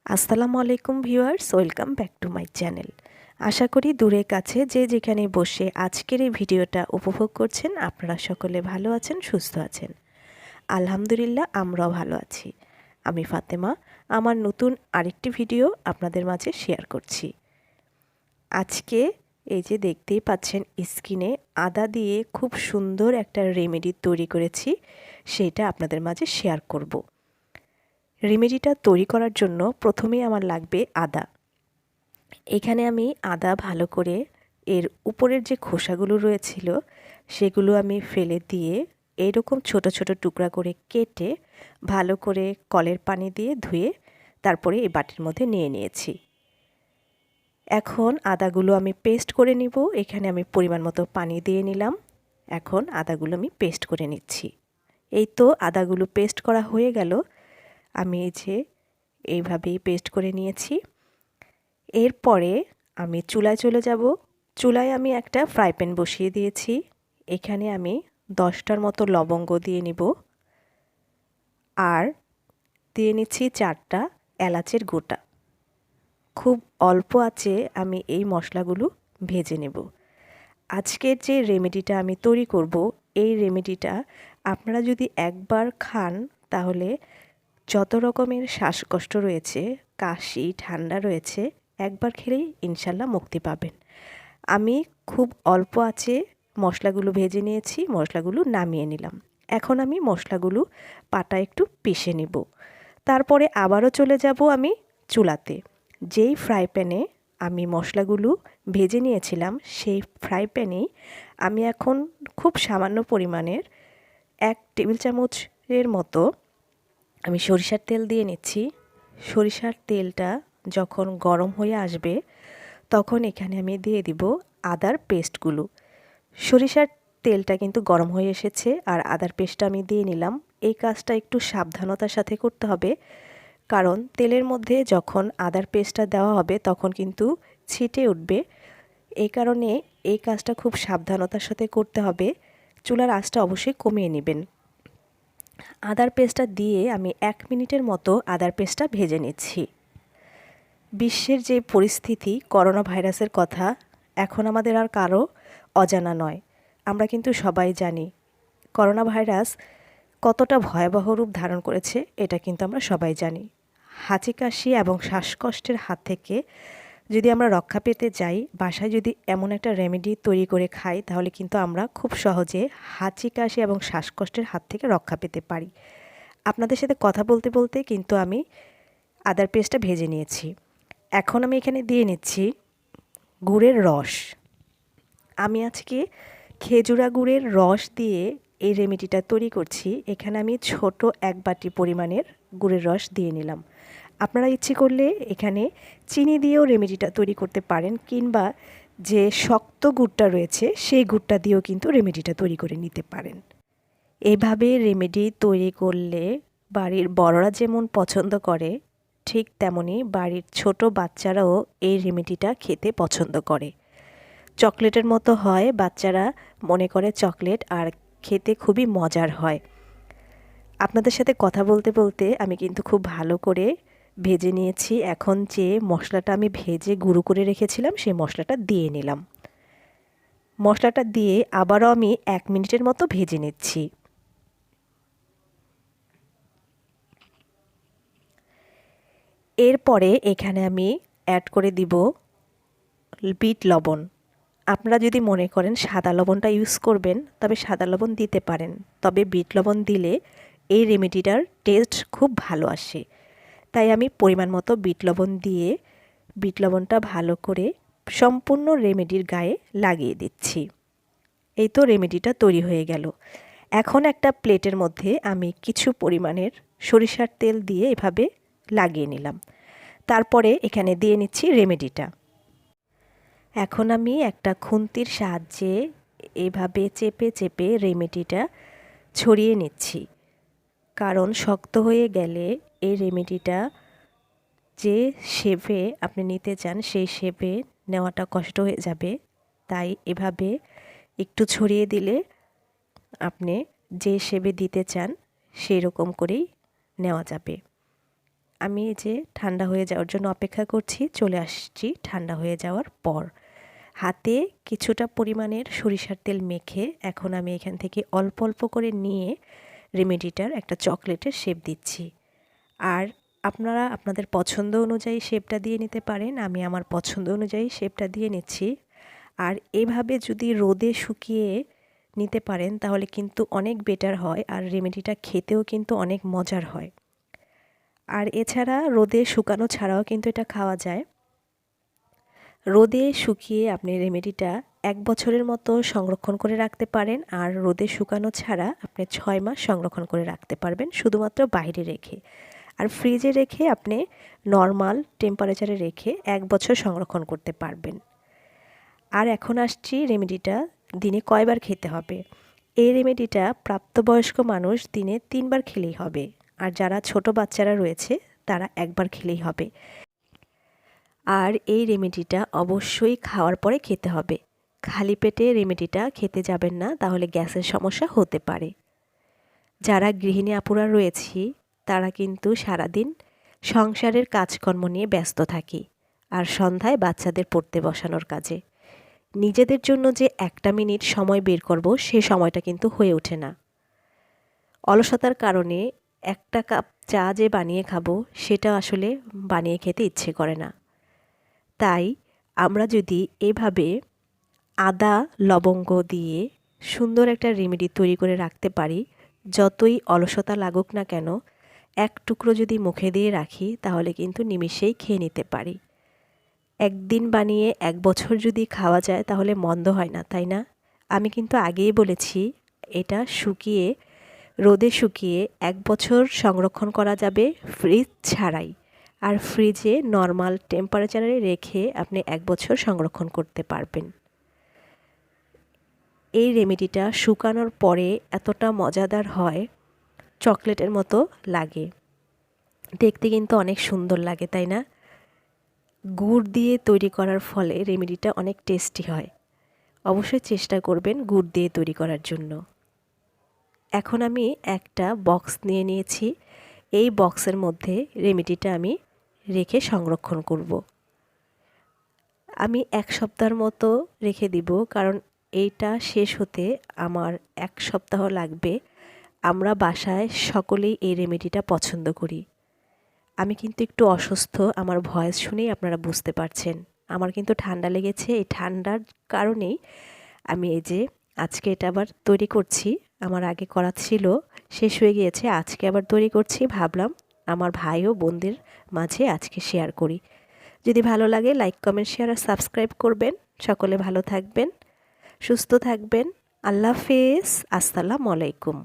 আসসালামু আলাইকুম viewers, welcome back to my channel. আশা করি দূরে কাছে যে যেখানে বসে আজকের এই ভিডিওটা উপভোগ করছেন আপনারা সকলে ভালো আছেন, সুস্থ আছেন। আলহামদুলিল্লাহ আমরাও ভালো আছি। আমি ফাতেমা আমার নতুন আরেকটি ভিডিও আপনাদের মাঝে শেয়ার করছি। আজকে এই যে দেখতেই পাচ্ছেন স্কিনে আদা দিয়ে খুব সুন্দর একটা রেমেডি তৈরি করেছি, সেটা আপনাদের মাঝে শেয়ার করব। রেমেডিটা তৈরি করার জন্য প্রথমেই আমার লাগবে আদা। এখানে আমি আদা ভালো করে এর উপরের যে খোসাগুলো রয়েছিল সেগুলো আমি ফেলে দিয়ে এইরকম ছোট ছোট টুকরা করে কেটে ভালো করে কলের পানি দিয়ে ধুয়ে তারপরে এই বাটির মধ্যে নিয়ে নিয়েছি। এখন আদাগুলো আমি পেস্ট করে নিব। এখানে আমি পরিমাণ মতো পানি দিয়ে নিলাম। এখন আদাগুলো আমি পেস্ট করে নিচ্ছি। এই তো আদাগুলো পেস্ট করা হয়ে গেল। আমি এই যে এইভাবেই পেস্ট করে নিয়েছি। এরপরে আমি চুলায় চলে যাব। চুলায় আমি একটা ফ্রাই প্যান বসিয়ে দিয়েছি। এখানে আমি 10টার মতো লবঙ্গ দিয়ে নিব আর দিয়ে নিচ্ছি 4টা এলাচের গোটা। খুব অল্প আঁচে আমি এই মশলাগুলো ভেজে নেব। আজকের যে রেমেডিটা আমি তৈরি করব, এই রেমেডিটা আপনারা যদি একবার খান তাহলে যত রকমের শ্বাসকষ্ট রয়েছে, কাশি, ঠান্ডা রয়েছে, একবার খেলেই ইনশাল্লাহ মুক্তি পাবেন। আমি খুব অল্প আঁচে মশলাগুলো ভেজে নিয়েছি, মশলাগুলো নামিয়ে নিলাম। এখন আমি মশলাগুলো পাটায় একটু পিষে নিব। তারপরে আবারও চলে যাব আমি চুলাতে। যেই ফ্রাই প্যানে আমি মশলাগুলো ভেজে নিয়েছিলাম সেই ফ্রাই প্যানেই আমি এখন খুব সামান্য পরিমাণের 1 টেবিল চামচের মতো আমি সরিষার তেল দিয়ে নিচ্ছি। সরিষার তেলটা যখন গরম হয়ে আসবে তখন এখানে আমি দিয়ে দিব আদার পেস্টগুলো। সরিষার তেলটা কিন্তু গরম হয়ে এসেছে আর আদার পেস্টটা আমি দিয়ে নিলাম। এই কাজটা একটু সাবধানতার সাথে করতে হবে, কারণ তেলের মধ্যে যখন আদার পেস্টটা দেওয়া হবে তখন কিন্তু ছিটে উঠবে। এই কারণে এই কাজটা খুব সাবধানতার সাথে করতে হবে। চুলার আঁচটা অবশ্যই কমিয়ে নেবেন। আদার পেস্টটা দিয়ে আমি 1 মিনিটের মতো আদার পেস্টটা ভেজে নিচ্ছি। বিশ্বের যে পরিস্থিতি, করোনা ভাইরাসের কথা এখন আমাদের আর কারো অজানা নয়। আমরা কিন্তু সবাই জানি করোনা ভাইরাস কতটা ভয়াবহ রূপ ধারণ করেছে, এটা কিন্তু আমরা সবাই জানি। হাঁচি কাশি এবং শ্বাসকষ্টের হাত থেকে যদি আমরা রক্ষা পেতে যাই, বাসায় যদি এমন একটা রেমেডি তৈরি করে খাই তাহলে কিন্তু আমরা খুব সহজে হাঁচি কাশি এবং শ্বাসকষ্টের হাত থেকে রক্ষা পেতে পারি। আপনাদের সাথে কথা বলতে বলতে কিন্তু আমি আদার পেস্টটা ভেজে নিয়েছি। এখন আমি এখানে দিয়ে নিচ্ছি গুড়ের রস। আমি আজকে খেজুরা গুড়ের রস দিয়ে এই রেমেডিটা তৈরি করছি। এখানে আমি ছোট 1 বাটি পরিমাণের গুড়ের রস দিয়ে নিলাম। আপনারা ইচ্ছে করলে এখানে চিনি দিয়েও রেমেডিটা তৈরি করতে পারেন, কিংবা যে শক্ত গুড়টা রয়েছে সেই গুড়টা দিয়েও কিন্তু রেমেডিটা তৈরি করে নিতে পারেন। এইভাবে রেমেডি তৈরি করলে বাড়ির বড়রা যেমন পছন্দ করে, ঠিক তেমনি বাড়ির ছোট বাচ্চারাও এই রেমেডিটা খেতে পছন্দ করে। চকলেটের মতো হয়, বাচ্চারা মনে করে চকলেট, আর খেতে খুবই মজার হয়। আপনাদের সাথে কথা বলতে বলতে আমি কিন্তু খুব ভালো করে ভেজে নিয়েছি। এখন যে মশলাটা আমি ভেজে গুঁড়ো করে রেখেছিলাম সেই মশলাটা দিয়ে নিলাম। মশলাটা দিয়ে আবারও আমি 1 মিনিটের মতো ভেজে নিচ্ছি। এরপরে এখানে আমি অ্যাড করে দিব বিট লবণ। আপনারা যদি মনে করেন সাদা লবণটা ইউজ করবেন তবে সাদা লবণ দিতে পারেন, তবে বিট লবণ দিলে এই রেমেডিটার টেস্ট খুব ভালো আসে। তাই আমি পরিমাণ মতো বিট লবণ দিয়ে বিট লবণটা ভালো করে সম্পূর্ণ রেমেডির গায়ে লাগিয়ে দিচ্ছি। এই তো রেমেডিটা তৈরি হয়ে গেল। এখন একটা প্লেটের মধ্যে আমি কিছু পরিমাণের সরিষার তেল দিয়ে এভাবে লাগিয়ে নিলাম। তারপরে এখানে দিয়ে নিচ্ছি রেমেডিটা। এখন আমি একটা খুন্তির সাহায্যে এভাবে চেপে চেপে রেমেডিটা ছড়িয়ে নিচ্ছি, কারণ শক্ত হয়ে গেলে এই রেমেডিটা যে শেপে আপনি নিতে চান সেই শেপে নেওয়াটা কষ্ট হয়ে যাবে। তাই এভাবে একটু ছড়িয়ে দিলে আপনি যে শেপে দিতে চান সেই রকম করেই নেওয়া যাবে। আমি এই যে ঠান্ডা হয়ে যাওয়ার জন্য অপেক্ষা করছি, চলে আসছি ঠান্ডা হয়ে যাওয়ার পর। হাতে কিছুটা পরিমাণের সরিষার তেল মেখে এখন আমি এখান থেকে অল্প অল্প করে নিয়ে রেমেডিটার একটা চকলেটের শেপ দিচ্ছি। আর আপনারা আপনাদের পছন্দ অনুযায়ী শেপটা দিয়ে নিতে পারেন। আমি আমার পছন্দ অনুযায়ী শেপটা দিয়ে নিচ্ছি। আর এভাবে যদি রোদে শুকিয়ে নিতে পারেন তাহলে কিন্তু অনেক বেটার হয়, আর রেমেডিটা খেতেও কিন্তু অনেক মজার হয়। আর এছাড়া রোদে শুকানো ছাড়াও কিন্তু এটা খাওয়া যায়। রোদে শুকিয়ে আপনি রেমেডিটা 1 বছরের মতো সংরক্ষণ করে রাখতে পারেন, আর রোদে শুকানো ছাড়া আপনি 6 মাস সংরক্ষণ করে রাখতে পারবেন শুধুমাত্র বাইরে রেখে। আর ফ্রিজে রেখে আপনি নর্মাল টেম্পারেচারে রেখে 1 বছর সংরক্ষণ করতে পারবেন। আর এখন আসছি রেমেডিটা দিনে কয়বার খেতে হবে। এই রেমেডিটা প্রাপ্তবয়স্ক মানুষ দিনে 3 বার খেলেই হবে, আর যারা ছোট বাচ্চারা রয়েছে তারা 1 বার খেলেই হবে। আর এই রেমেডিটা অবশ্যই খাওয়ার পরে খেতে হবে। খালি পেটে রেমেডিটা খেতে যাবেন না, তাহলে গ্যাসের সমস্যা হতে পারে। যারা গৃহিণী আপুরা রয়েছি তারা কিন্তু সারাদিন সংসারের কাজকর্ম নিয়ে ব্যস্ত থাকি, আর সন্ধ্যায় বাচ্চাদের পড়তে বসানোর কাজে। নিজেদের জন্য যে 1 মিনিট সময় বের করব সে সময়টা কিন্তু হয়ে ওঠে না। অলসতার কারণে 1 কাপ চা যে বানিয়ে খাবো সেটা আসলে বানিয়ে খেতে ইচ্ছে করে না। তাই আমরা যদি এভাবে আদা লবঙ্গ দিয়ে সুন্দর একটা রেমেডি তৈরি করে রাখতে পারি, যতই অলসতা লাগুক না কেন 1 টুকরো যদি মুখে দিয়ে রাখি তাহলে কিন্তু নিমিষেই খেয়ে নিতে পারি। একদিন বানিয়ে 1 বছর যদি খাওয়া যায় তাহলে মন্দ হয় না, তাই না? আমি কিন্তু আগেই বলেছি এটা শুকিয়ে রোদে শুকিয়ে 1 বছর সংরক্ষণ করা যাবে ফ্রিজ ছাড়াই। আর ফ্রিজে নর্মাল টেম্পারেচারে রেখে আপনি 1 বছর সংরক্ষণ করতে পারবেন। এই রেমেডিটা শুকানোর পরে এতটা মজাদার হয়, চকলেটের মতো লাগে। দেখতে কিন্তু অনেক সুন্দর লাগে, তাই না? গুড় দিয়ে তৈরি করার ফলে রেমেডিটা অনেক টেস্টি হয়। অবশ্যই চেষ্টা করবেন গুড় দিয়ে তৈরি করার জন্য। এখন আমি একটা বক্স নিয়ে নিয়েছি। এই বক্সের মধ্যে রেমেডিটা আমি রেখে সংরক্ষণ করব। আমি 1 সপ্তাহের মতো রেখে দিব, কারণ এইটা শেষ হতে আমার 1 সপ্তাহ লাগবে। আমরা বাসায় সকলেই এই রেমেডিটা পছন্দ করি। আমি কিন্তু একটু অসুস্থ, আমার ভয়েস শুনেই আপনারা বুঝতে পারছেন। আমার কিন্তু ঠান্ডা লেগেছে, এই ঠান্ডার কারণেই আমি এই যে আজকে এটা আবার তৈরি করছি। আমার আগে করা ছিল, শেষ হয়ে গিয়েছে, আজকে আবার তৈরি করছি। ভাবলাম আমার ভাই ও বোনদের মাঝে আজকে শেয়ার করি। যদি ভালো লাগে লাইক কমেন্ট শেয়ার আর সাবস্ক্রাইব করবেন। সকলে ভালো থাকবেন, সুস্থ থাকবেন। আল্লাহ হাফেজ, আসসালামু আলাইকুম।